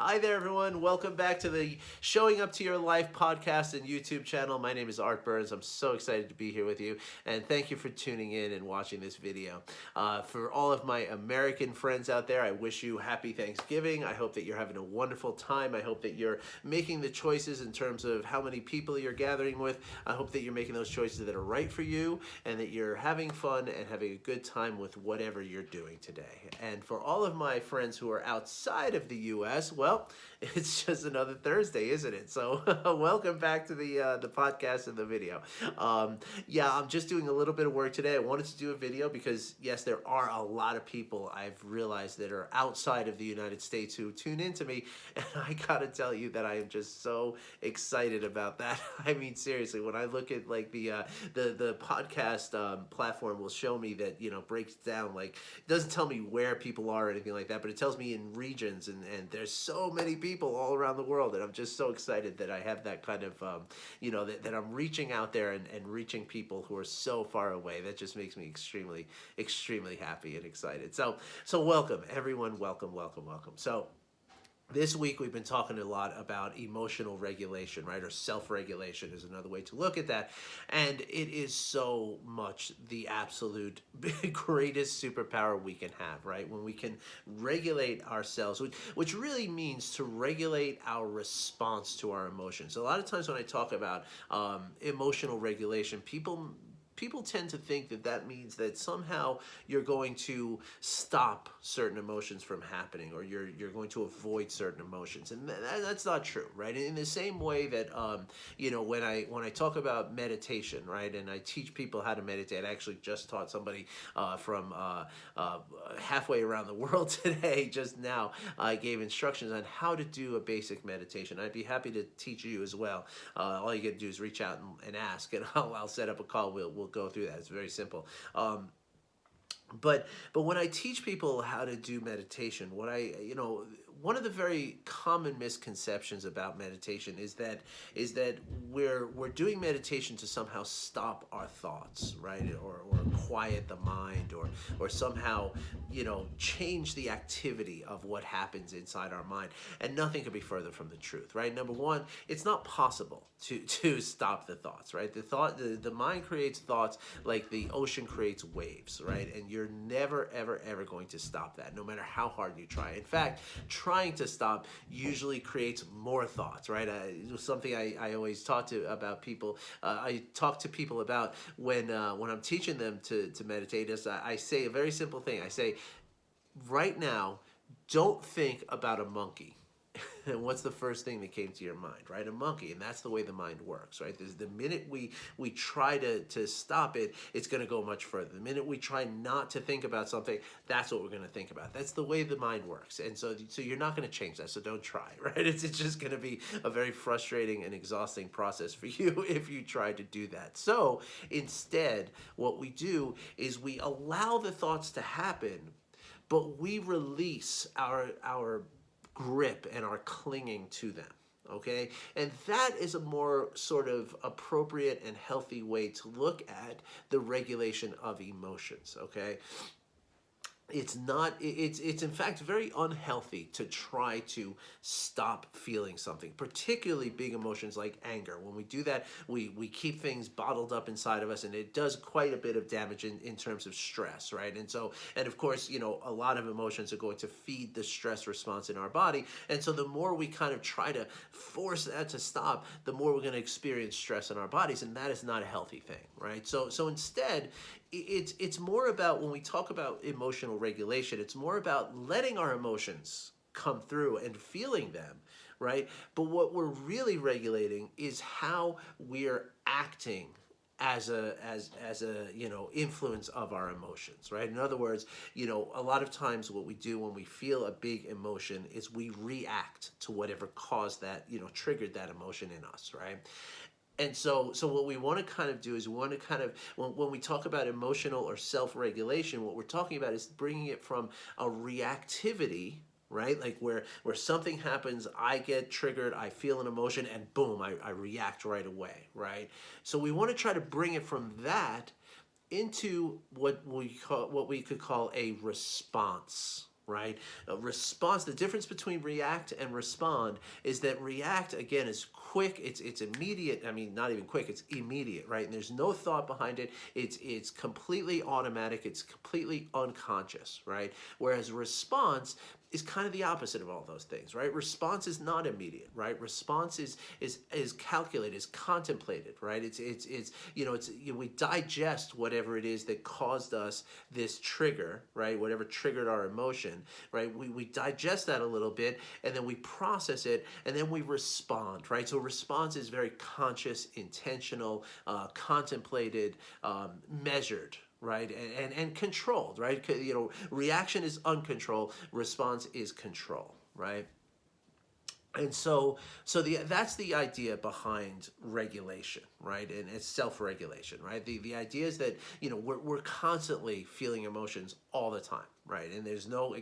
Hi there, everyone. Welcome back to the Showing Up to Your Life podcast and YouTube channel. My name is Art Burns. I'm so excited to be here with you, and thank you for tuning in and watching this video. For all of my American friends out there, I wish you happy Thanksgiving. I hope that you're having a wonderful time. I hope that you're making the choices in terms of how many people you're gathering with. I hope that you're making those choices that are right for you and that you're having fun and having a good time with whatever you're doing today. And for all of my friends who are outside of the U.S., well, it's just another Thursday, isn't it? So welcome back to the podcast and the video. Yeah, I'm just doing a little bit of work today. I wanted to do a video because, yes, there are a lot of people I've realized that are outside of the United States who tune into me, and I gotta tell you that I am just so excited about that. I mean, seriously, when I look at like the podcast platform will show me that, breaks down, like, it doesn't tell me where people are or anything like that, but it tells me in regions, and there's so many people all around the world, and I'm just so excited that I have that kind of that I'm reaching out there and reaching people who are so far away. That just makes me extremely happy and excited. So welcome everyone. Welcome. So this week we've been talking a lot about emotional regulation, right? Or self-regulation is another way to look at that. And it is so much the absolute greatest superpower we can have, right? When we can regulate ourselves, which really means to regulate our response to our emotions. A lot of times when I talk about emotional regulation, people tend to think that that means that somehow you're going to stop certain emotions from happening, or you're going to avoid certain emotions, and that's not true, right? In the same way that when I talk about meditation, right, and I teach people how to meditate. I actually just taught somebody from halfway around the world today. Just now, I gave instructions on how to do a basic meditation. I'd be happy to teach you as well. All you got to do is reach out and ask, and I'll set up a call. We'll go through that. It's very simple. But when I teach people how to do meditation, one of the very common misconceptions about meditation is that we're doing meditation to somehow stop our thoughts, right, or quiet the mind, or somehow change the activity of what happens inside our mind. And nothing could be further from the truth, right? Number one, it's not possible to stop the thoughts, right? The mind creates thoughts like the ocean creates waves, right? And you're never ever going to stop that, no matter how hard you try. In fact, trying to stop usually creates more thoughts, right? Something I always talk about people. I talk to people about when I'm teaching them to meditate. Is I say a very simple thing. I say, right now, don't think about a monkey. And what's the first thing that came to your mind, right? A monkey. And that's the way the mind works, right? There's the minute we try to stop it, it's going to go much further. The minute we try not to think about something, that's what we're going to think about. That's the way the mind works. And so you're not going to change that, so don't try, right? It's just going to be a very frustrating and exhausting process for you if you try to do that. So instead, what we do is we allow the thoughts to happen, but we release our grip and are clinging to them. Okay, and that is a more sort of appropriate and healthy way to look at the regulation of emotions. Okay, it's in fact very unhealthy to try to stop feeling something, particularly big emotions like anger. When we do that, we keep things bottled up inside of us, and it does quite a bit of damage in terms of stress, right? And of course, a lot of emotions are going to feed the stress response in our body, and so the more we kind of try to force that to stop, the more we're going to experience stress in our bodies, and that is not a healthy thing, right? So instead, it's more about, when we talk about emotional regulation, it's more about letting our emotions come through and feeling them, right? But what we're really regulating is how we're acting as a influence of our emotions, right? In other words, a lot of times what we do when we feel a big emotion is we react to whatever caused that, triggered that emotion in us, right? And so what we want to kind of do is we want to kind of, when we talk about emotional or self-regulation, what we're talking about is bringing it from a reactivity, right? Like where something happens, I get triggered, I feel an emotion, and boom, I react right away, right? So we want to try to bring it from that into what we could call a response, right? Response, the difference between react and respond is that react, again, is quick, it's immediate. I mean, not even quick, it's immediate, right? And there's no thought behind it. It's completely automatic, it's completely unconscious, right? Whereas response is kind of the opposite of all those things, right? Response is not immediate, right? Response is calculated, is contemplated, right? We digest whatever it is that caused us this trigger, right? Whatever triggered our emotion, right? We digest that a little bit, and then we process it, and then we respond, right? So response is very conscious, intentional, contemplated, measured, right? And controlled, right? Reaction is uncontrolled, response is control, right? And that's the idea behind regulation, right? And it's self-regulation, right? The idea is that we're constantly feeling emotions all the time, right? And there's no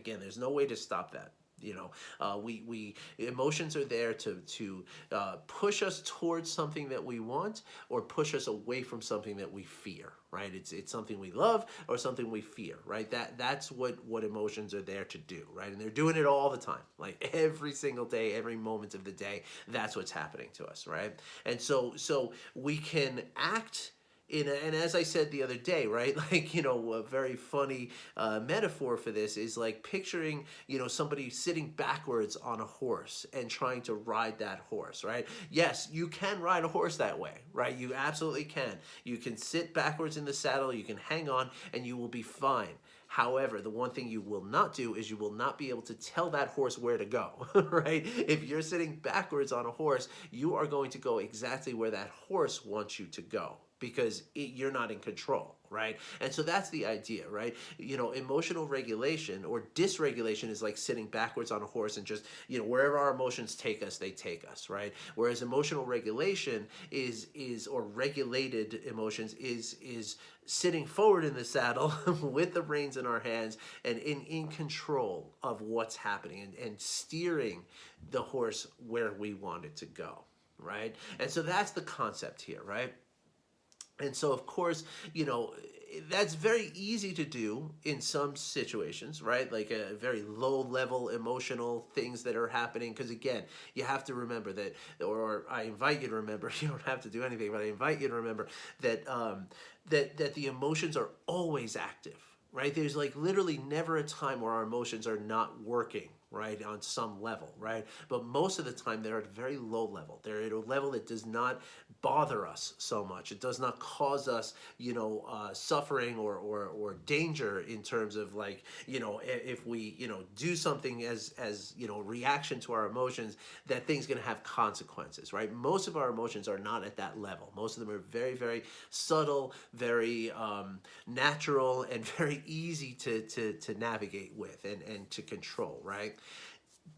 way to stop that. We emotions are there to push us towards something that we want, or push us away from something that we fear, right? It's something we love or something we fear, right? That's what emotions are there to do, right? And they're doing it all the time, like every single day, every moment of the day. That's what's happening to us, right? And so we can act and as I said the other day, right, like, a very funny metaphor for this is like picturing, somebody sitting backwards on a horse and trying to ride that horse, right? Yes, you can ride a horse that way, right? You absolutely can. You can sit backwards in the saddle, you can hang on, and you will be fine. However, the one thing you will not do is you will not be able to tell that horse where to go, right? If you're sitting backwards on a horse, you are going to go exactly where that horse wants you to go, because you're not in control, right? And so that's the idea, right? Emotional regulation or dysregulation is like sitting backwards on a horse and just, wherever our emotions take us, they take us, right? Whereas emotional regulation or regulated emotions is sitting forward in the saddle with the reins in our hands and in control of what's happening and steering the horse where we want it to go, right? And so that's the concept here, right? And so, of course, that's very easy to do in some situations, right? Like a very low level emotional things that are happening. Because again, you have to remember that, or I invite you to remember, you don't have to do anything, but I invite you to remember that, that the emotions are always active, right? There's like literally never a time where our emotions are not working, right, on some level, right? But most of the time they're at a very low level. They're at a level that does not bother us so much. It does not cause us, suffering or danger in terms of like, if we, do something as reaction to our emotions, that thing's going to have consequences, right? Most of our emotions are not at that level. Most of them are very, very subtle, very natural, and very easy to navigate with and to control, right?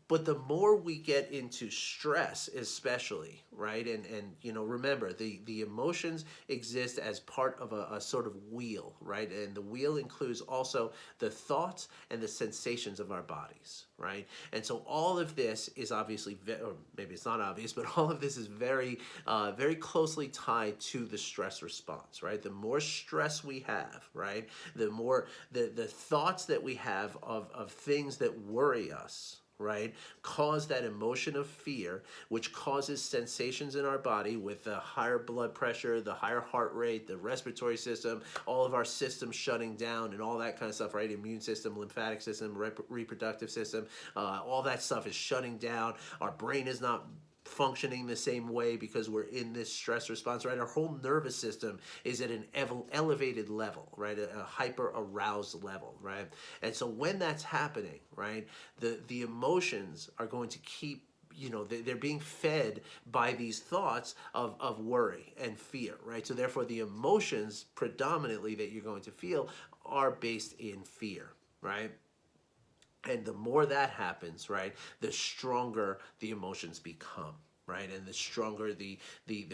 But the more we get into stress, especially, right? And remember, the emotions exist as part of a sort of wheel, right? And the wheel includes also the thoughts and the sensations of our bodies, right? And so all of this is obviously, or maybe it's not obvious, but all of this is very, very closely tied to the stress response, right? The more stress we have, right? The more the thoughts that we have of things that worry us, right, cause that emotion of fear, which causes sensations in our body with the higher blood pressure, the higher heart rate, the respiratory system, all of our systems shutting down and all that kind of stuff, right? Immune system, lymphatic system, reproductive system, all that stuff is shutting down. Our brain is not functioning the same way because we're in this stress response, right? Our whole nervous system is at an elevated level, right? A hyper aroused level, right? And so when that's happening, right, the emotions are going to keep, they're being fed by these thoughts of worry and fear, right? So therefore the emotions predominantly that you're going to feel are based in fear, right? And the more that happens, right, the stronger the emotions become, right? And the stronger the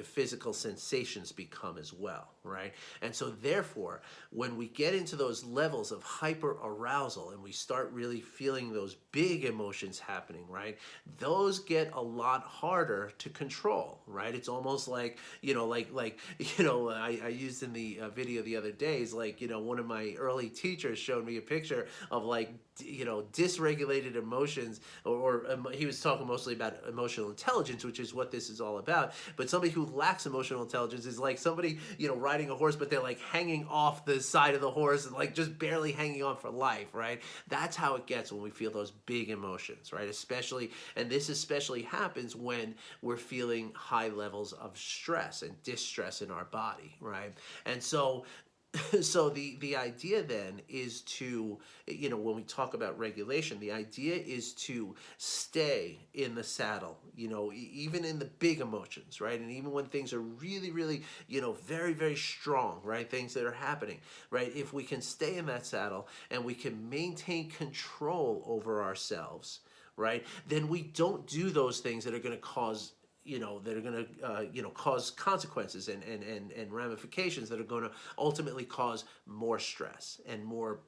physical sensations become as well, right? And so therefore, when we get into those levels of hyper arousal and we start really feeling those big emotions happening, right? Those get a lot harder to control, right? It's almost like, I used in the video the other day is like, one of my early teachers showed me a picture of like, dysregulated emotions, or he was talking mostly about emotional intelligence, which is what this is all about. But somebody who lacks emotional intelligence is like somebody, riding a horse, but they're like hanging off the side of the horse and like just barely hanging on for life, right? That's how it gets when we feel those big emotions, right? And this especially happens when we're feeling high levels of stress and distress in our body, right? And so the idea then is to, when we talk about regulation, the idea is to stay in the saddle, even in the big emotions, right? And even when things are really, really, very, very strong, right? Things that are happening, right? If we can stay in that saddle and we can maintain control over ourselves, right? Then we don't do those things that are going to cause that are going to, cause consequences and ramifications that are going to ultimately cause more stress and more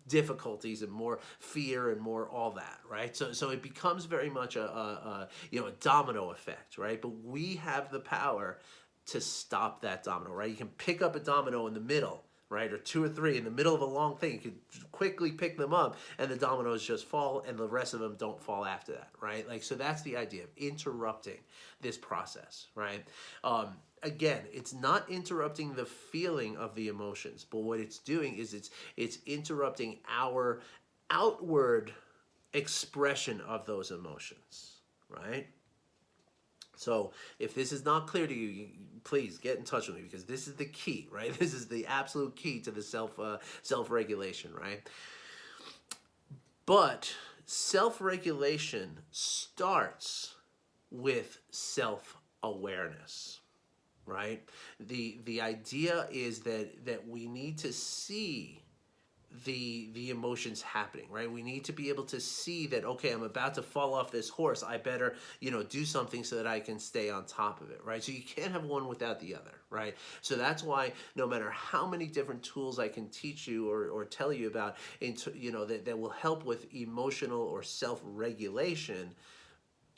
difficulties and more fear and more all that, right? So it becomes very much a domino effect, right? But we have the power to stop that domino, right? You can pick up a domino in the middle, right, or two or three in the middle of a long thing. You could quickly pick them up and the dominoes just fall and the rest of them don't fall after that, right? Like, so that's the idea of interrupting this process, right? Again, it's not interrupting the feeling of the emotions, but what it's doing is it's interrupting our outward expression of those emotions, right? So if this is not clear to you, please get in touch with me, because this is the key, right? This is the absolute key to the self-regulation, right? But self-regulation starts with self-awareness, right? The idea is that we need to see the emotions happening, right? We need to be able to see that, okay, I'm about to fall off this horse. I better, do something so that I can stay on top of it, right? So you can't have one without the other, right? So that's why no matter how many different tools I can teach you or tell you about, that will help with emotional or self-regulation,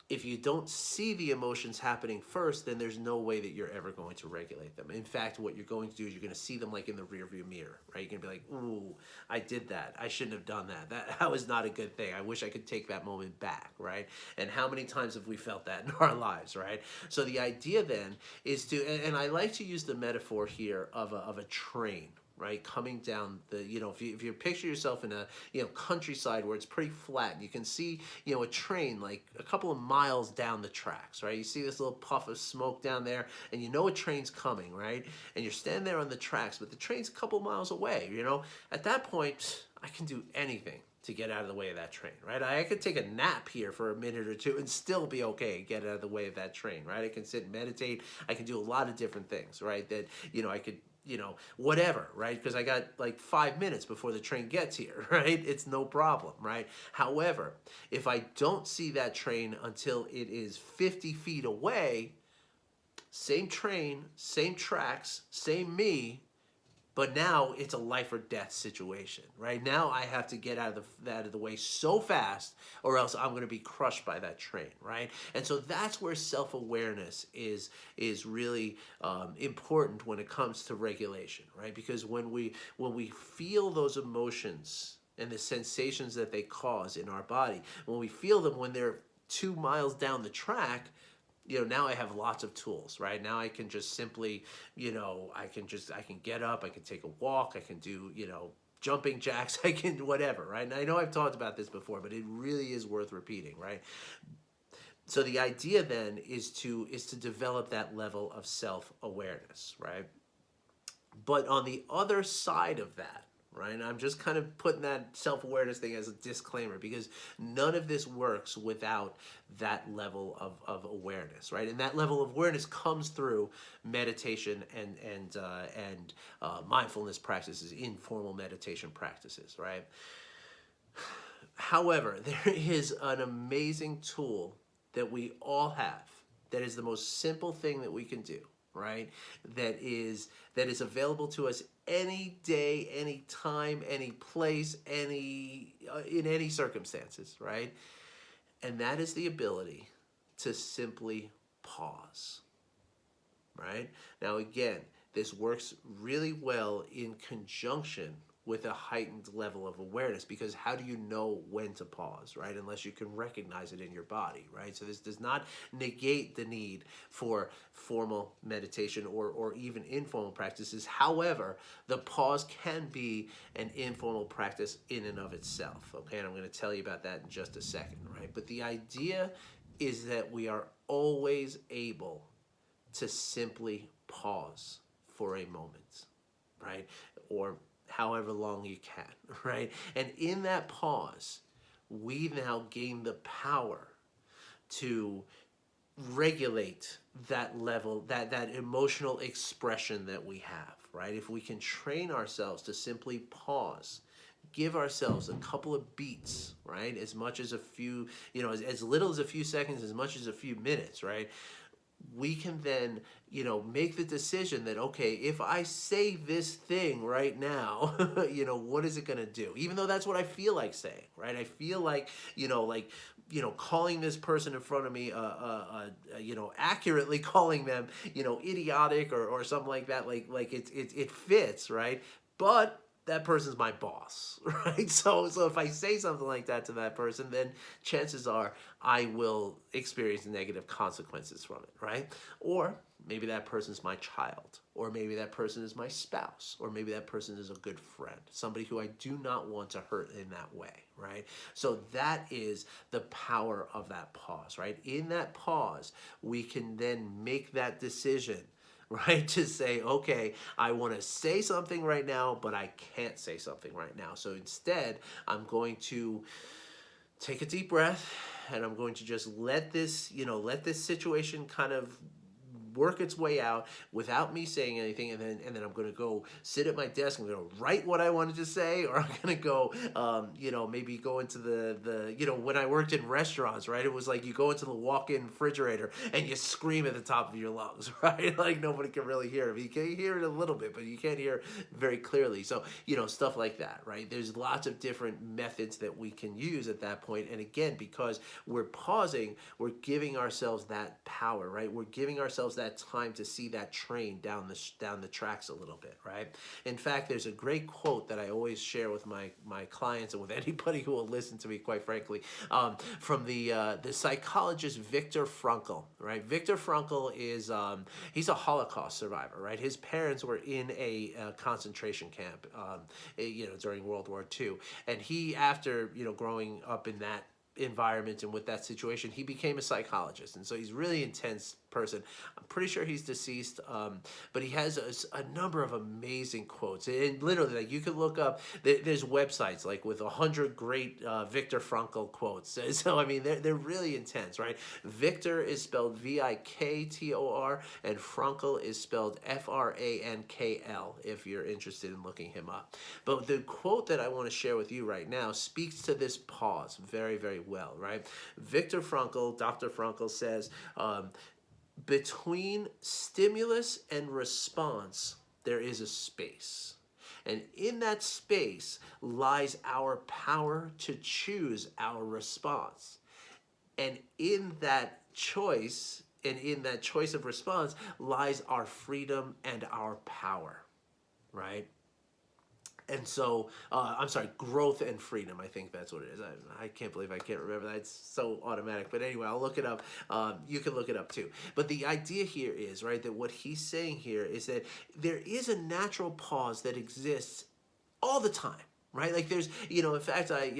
if you don't see the emotions happening first, then there's no way that you're ever going to regulate them. In fact, what you're going to do is you're going to see them like in the rearview mirror, right? You're going to be like, ooh, I did that. I shouldn't have done that. That was not a good thing. I wish I could take that moment back, right? And how many times have we felt that in our lives, right? So the idea then is to, and I like to use the metaphor here of a train, right, coming down the, if you picture yourself in a, countryside where it's pretty flat, you can see, a train like a couple of miles down the tracks, right? You see this little puff of smoke down there, and a train's coming, right? And you're standing there on the tracks, but the train's a couple miles away, At that point, I can do anything to get out of the way of that train, right? I could take a nap here for a minute or two and still be okay, get out of the way of that train, right? I can sit and meditate. I can do a lot of different things, right? That, I could, whatever, right? Because I got like 5 minutes before the train gets here, right? It's no problem, right? However, if I don't see that train until it is 50 feet away, same train, same tracks, same me, but now it's a life or death situation, right? Now I have to get out of the way so fast, or else I'm going to be crushed by that train, right? And so that's where self-awareness is really important when it comes to regulation, right? Because when we feel those emotions and the sensations that they cause in our body, when we feel them when they're 2 miles down the track, now I have lots of tools, right? Now I can just simply, I can get up, I can take a walk, I can do, jumping jacks, I can whatever, right? And I know I've talked about this before, but it really is worth repeating, right? So the idea then is to develop that level of self-awareness, right? But on the other side of that, right? And I'm just kind of putting that self-awareness thing as a disclaimer, because none of this works without that level of awareness, right? And that level of awareness comes through meditation and mindfulness practices, informal meditation practices, right? However, there is an amazing tool that we all have that is the most simple thing that we can do, right? That is available to us any day, any time, any place, any in any circumstances, right? And that is the ability to simply pause, right? Now, again, this works really well in conjunction with a heightened level of awareness, because how do you know when to pause, right? Unless you can recognize it in your body, right? So this does not negate the need for formal meditation or even informal practices. However, the pause can be an informal practice in and of itself, okay? And I'm going to tell you about that in just a second, right? But the idea is that we are always able to simply pause for a moment, right? Or however long you can, right? And in that pause, we now gain the power to regulate that level, that emotional expression that we have, right? If we can train ourselves to simply pause, give ourselves a couple of beats, right? As much as a few, as little as a few seconds, as much as a few minutes, right? We can then, make the decision that, okay, if I say this thing right now, what is it going to do? Even though that's what I feel like saying, right? I feel like, calling this person in front of me, accurately calling them, idiotic or something like that, like it fits, right? But that person's my boss, right? So if I say something like that to that person, then chances are I will experience negative consequences from it, right? Or maybe that person's my child, or maybe that person is my spouse, or maybe that person is a good friend, somebody who I do not want to hurt in that way, right? So that is the power of that pause, right? In that pause, we can then make that decision, right? To say, okay, I want to say something right now, but I can't say something right now. So instead, I'm going to take a deep breath, and I'm going to just let this situation kind of work its way out without me saying anything, and then I'm going to go sit at my desk. I'm going to write what I wanted to say, or I'm going to go, maybe go into the when I worked in restaurants, right? It was like you go into the walk-in refrigerator and you scream at the top of your lungs, right? Like nobody can really hear it. You can hear it a little bit, but you can't hear very clearly. So, stuff like that, right? There's lots of different methods that we can use at that point. And again, because we're pausing, we're giving ourselves that power, right? We're giving ourselves that time to see that train down the tracks a little bit, right? In fact, there's a great quote that I always share with my clients and with anybody who will listen to me, quite frankly, from the psychologist Viktor Frankl, right? Viktor Frankl is he's a Holocaust survivor, right? His parents were in a concentration camp, during World War II, and he, after growing up in that environment and with that situation, he became a psychologist, and so he's a really intense person. I'm pretty sure he's deceased, but he has a number of amazing quotes, and literally, like, you can look up, there's websites like with 100 great Viktor Frankl quotes. So I mean, they're really intense, right? Viktor is spelled Viktor, and Frankl is spelled Frankl, if you're interested in looking him up. But the quote that I want to share with you right now speaks to this pause very, very well, right? Viktor Frankl, Dr. Frankl says, between stimulus and response, there is a space. And in that space lies our power to choose our response. And in that choice, of response, lies our freedom and our power, right? And so, growth and freedom. I think that's what it is. I can't believe I can't remember that. It's so automatic. But anyway, I'll look it up. You can look it up too. But the idea here is, right, that what he's saying here is that there is a natural pause that exists all the time. Right, like there's, in fact, Ken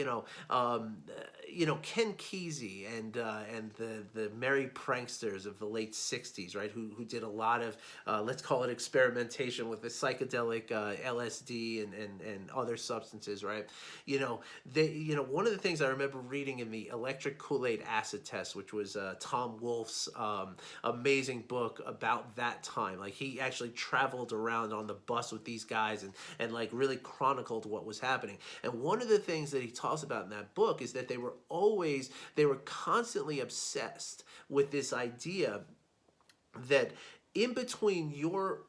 Kesey and the merry pranksters of the late '60s, right, who did a lot of let's call it experimentation with the psychedelic LSD and other substances, right? One of the things I remember reading in the Electric Kool-Aid Acid Test, which was Tom Wolfe's amazing book about that time. Like, he actually traveled around on the bus with these guys and like really chronicled what was happening. And one of the things that he talks about in that book is that they were constantly obsessed with this idea that in between your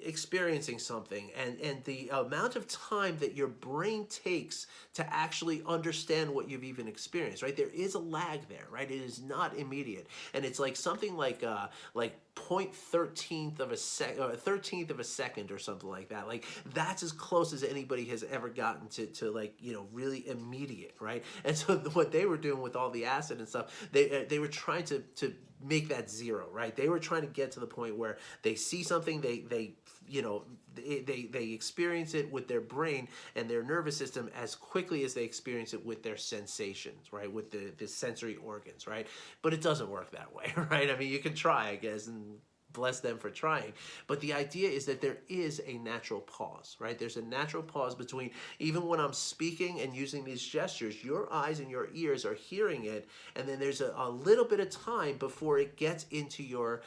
experiencing something and the amount of time that your brain takes to actually understand what you've even experienced, right? There is a lag there, right? It is not immediate. And it's like something like 0.13th of a sec or 13th of a second or something like that. Like that's as close as anybody has ever gotten to like, you know, really immediate, right? And so what they were doing with all the acid and stuff, they were trying to make that zero, right? They were trying to get to the point where they see something, they you know, they experience it with their brain and their nervous system as quickly as they experience it with their sensations, right? With the sensory organs, right? But it doesn't work that way, right? I mean, you can try, I guess, and bless them for trying. But the idea is that there is a natural pause, right? There's a natural pause between, even when I'm speaking and using these gestures, your eyes and your ears are hearing it, and then there's a little bit of time before it gets into your,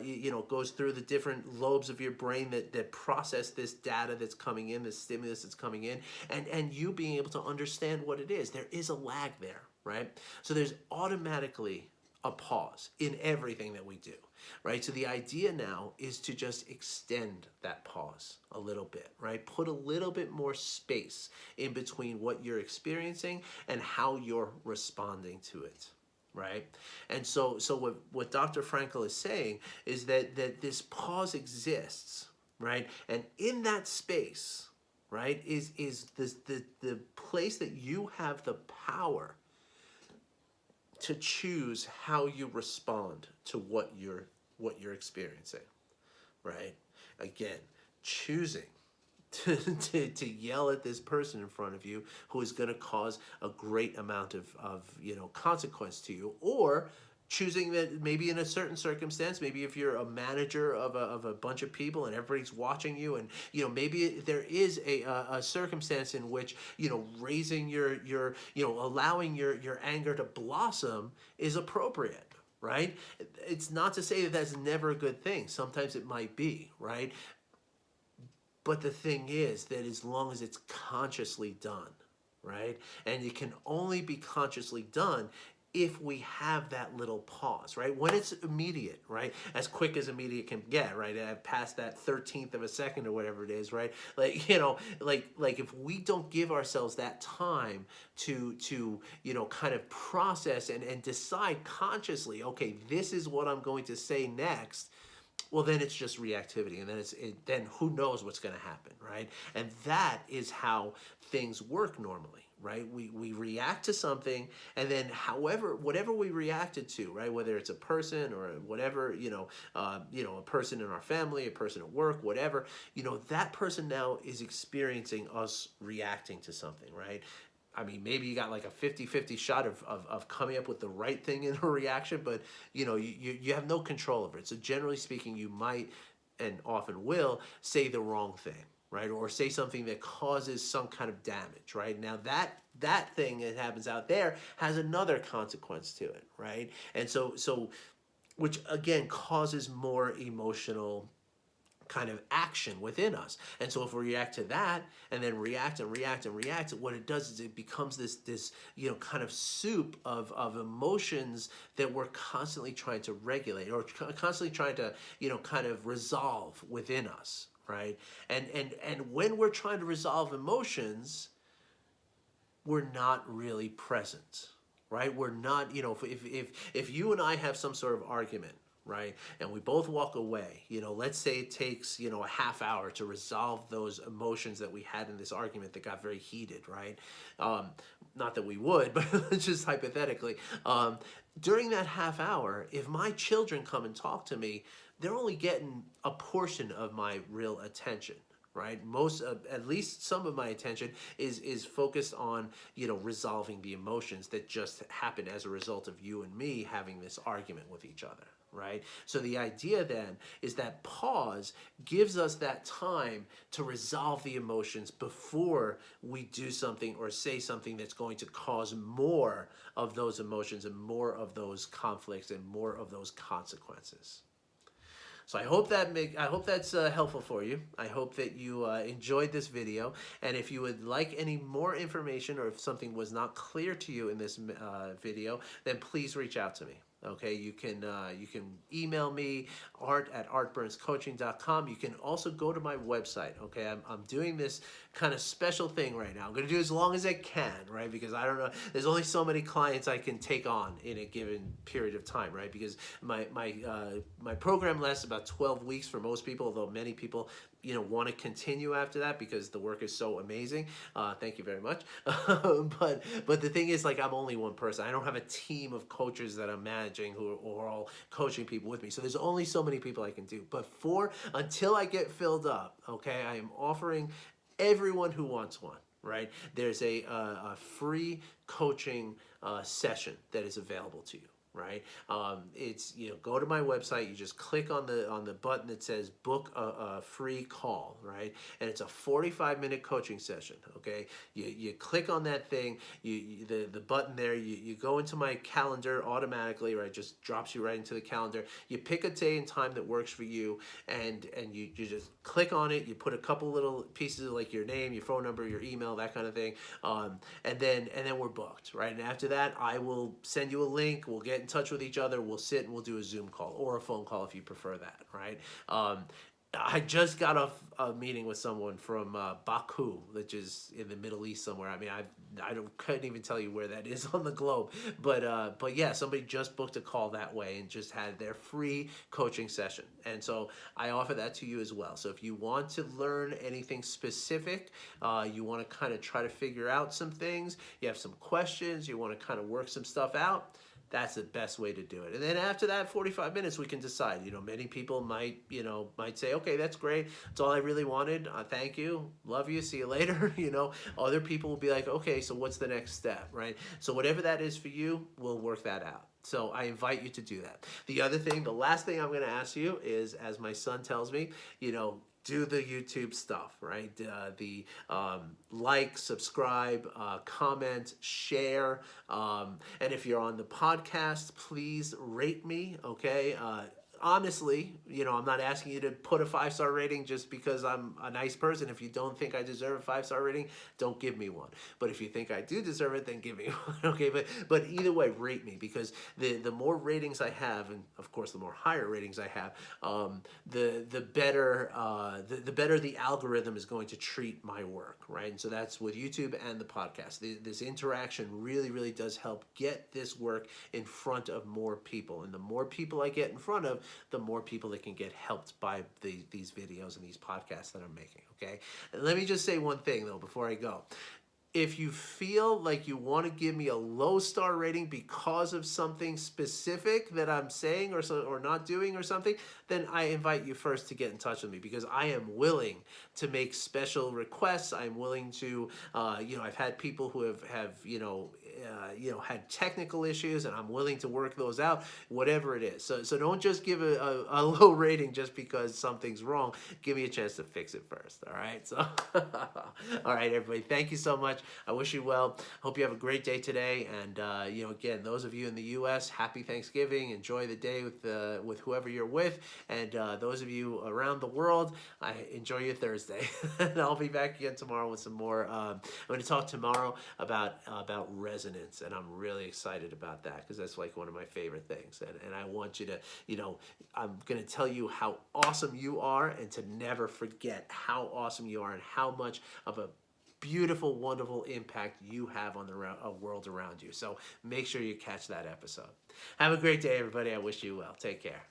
you know, goes through the different lobes of your brain that process this data that's coming in, this stimulus that's coming in, and you being able to understand what it is. There is a lag there, right? So there's automatically a pause in everything that we do, right? So the idea now is to just extend that pause a little bit, right? Put a little bit more space in between what you're experiencing and how you're responding to it, right? And so what Dr. Frankl is saying is that this pause exists, right? And in that space, right, is this the place that you have the power to choose how you respond to what you're experiencing, right? Again, choosing to yell at this person in front of you who is going to cause a great amount of you know, consequence to you, or choosing that maybe in a certain circumstance, maybe if you're a manager of a bunch of people and everybody's watching you, and you know, maybe there is a circumstance in which, you know, raising your you know, allowing your anger to blossom is appropriate, right? It's not to say that that's never a good thing. Sometimes it might be, right? But the thing is that as long as it's consciously done, right? And it can only be consciously done if we have that little pause, right? When it's immediate, right? As quick as immediate can get, right? Past that 13th of a second or whatever it is, right? Like, you know, like if we don't give ourselves that time to you know, kind of process and decide consciously, okay, this is what I'm going to say next, well, then it's just reactivity, and then then who knows what's going to happen, right? And that is how things work normally, right? We react to something, and then whatever we reacted to, right? Whether it's a person or whatever, you know, a person in our family, a person at work, whatever, you know, that person now is experiencing us reacting to something, right? I mean, maybe you got like a 50-50 shot of coming up with the right thing in a reaction, but you know, you have no control over it. So generally speaking, you might and often will say the wrong thing, right? Or say something that causes some kind of damage, right? Now that thing that happens out there has another consequence to it, right? And so which again causes more emotional kind of action within us. And so if we react to that and then react and react and react, what it does is it becomes this you know, kind of soup of emotions that we're constantly trying to regulate, or constantly trying to, you know, kind of resolve within us, right? And when we're trying to resolve emotions, we're not really present, right? We're not, you know, if you and I have some sort of argument, right, and we both walk away, you know, let's say it takes, you know, a half hour to resolve those emotions that we had in this argument that got very heated, right? Not that we would, but just hypothetically. During that half hour, if my children come and talk to me, they're only getting a portion of my real attention, right? Most, at least some of my attention is focused on, you know, resolving the emotions that just happen as a result of you and me having this argument with each other, right? So the idea then is that pause gives us that time to resolve the emotions before we do something or say something that's going to cause more of those emotions and more of those conflicts and more of those consequences. So I hope that's helpful for you. I hope that you enjoyed this video. And if you would like any more information, or if something was not clear to you in this video, then please reach out to me. Okay, you can email me, art@artburnscoaching.com. You can also go to my website. Okay, I'm doing this kind of special thing right now. I'm going to do as long as I can, right? Because I don't know, there's only so many clients I can take on in a given period of time, right? Because my program lasts about 12 weeks for most people, although many people want to continue after that because the work is so amazing. Thank you very much. but the thing is, like, I'm only one person. I don't have a team of coaches that I'm managing who are all coaching people with me. So there's only so many people I can do. But until I get filled up, okay, I am offering everyone who wants one. Right? There's a free coaching session that is available to you. Right? It's, go to my website. You just click on the button that says book a free call, right? And it's a 45-minute coaching session. Okay, you click on that thing. The button there. You go into my calendar automatically, right? Just drops you right into the calendar. You pick a day and time that works for you, and you just click on it. You put a couple little pieces like your name, your phone number, your email, that kind of thing, and then we're booked, right? And after that, I will send you a link. We'll get in touch with each other. We'll sit and we'll do a Zoom call or a phone call if you prefer that, right? I just got off a meeting with someone from Baku, which is in the Middle East somewhere. I mean, couldn't even tell you where that is on the globe, but yeah, somebody just booked a call that way and just had their free coaching session, and so I offer that to you as well. So if you want to learn anything specific, you want to kind of try to figure out some things, you have some questions, you want to kind of work some stuff out, that's the best way to do it. And then after that 45 minutes, we can decide. Many people might say, okay, that's great. That's all I really wanted. Thank you. Love you. See you later. Other people will be like, okay, so what's the next step, right? So whatever that is for you, we'll work that out. So I invite you to do that. The last thing I'm going to ask you is, as my son tells me, do the YouTube stuff, right? Like, subscribe, comment, share. And if you're on the podcast, please rate me, okay? Honestly, I'm not asking you to put a 5-star rating just because I'm a nice person. If you don't think I deserve a 5-star rating, don't give me one. But if you think I do deserve it, then give me one. Okay, but either way, rate me, because the more ratings I have, and of course the more higher ratings I have, the better the algorithm is going to treat my work, right? And so that's with YouTube and the podcast. This interaction really, really does help get this work in front of more people, and the more people I get in front of, the more people that can get helped by these videos and these podcasts that I'm making, okay? And let me just say one thing, though, before I go. If you feel like you want to give me a low star rating because of something specific that I'm saying or not doing or something, then I invite you first to get in touch with me, because I am willing to make special requests. I'm willing to, I've had people who have had technical issues, and I'm willing to work those out, whatever it is. So don't just give a low rating just because something's wrong. Give me a chance to fix it first, all right? So, all right, everybody, thank you so much. I wish you well. Hope you have a great day today. And, again, those of you in the U.S., happy Thanksgiving. Enjoy the day with whoever you're with. And those of you around the world, enjoy your Thursday. And I'll be back again tomorrow with some more. I'm going to talk tomorrow about resonance. And I'm really excited about that, because that's like one of my favorite things. And I want you to, I'm going to tell you how awesome you are, and to never forget how awesome you are and how much of a beautiful, wonderful impact you have on the world around you. So make sure you catch that episode. Have a great day, everybody. I wish you well. Take care.